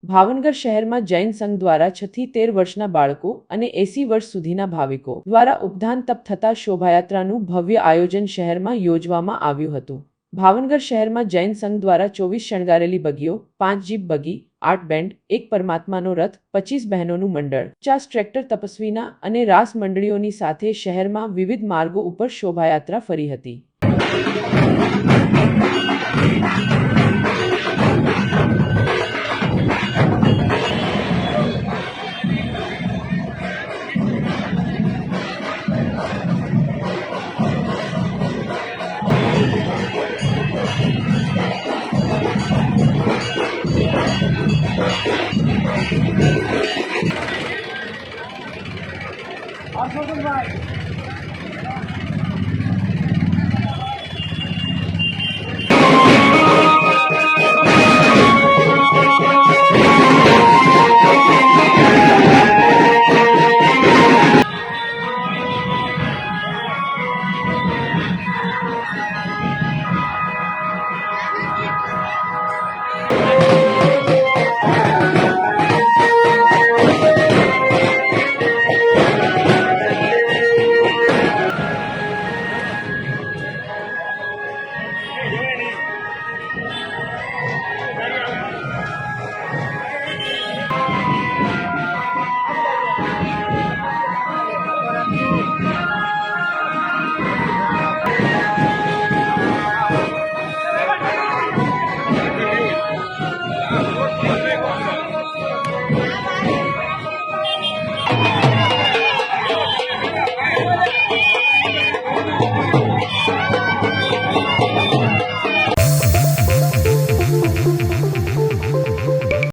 ભાવનગર શહેરમાં જૈન સંઘ દ્વારા 6 થી 13 વર્ષના બાળકો અને 80 વર્ષ સુધીના ભાવિકો દ્વારા ઉપધાન તપ થતા શોભાયાત્રાનું ભવ્ય આયોજન શહેરમાં યોજવામાં આવ્યું હતું। ભાવનગર શહેરમાં જૈન સંઘ દ્વારા 24 શણગારેલી બગીઓ, 5 જીપ બગી, 8 બેન્ડ, 1 પરમાત્માનો રથ, 25 બહેનોનું મંડળ, 50 ટ્રેક્ટર તપસ્વીના અને રાસ મંડળીઓની સાથે શહેરમાં વિવિધ માર્ગો ઉપર શોભાયાત્રા ફરી હતી। Arthur White.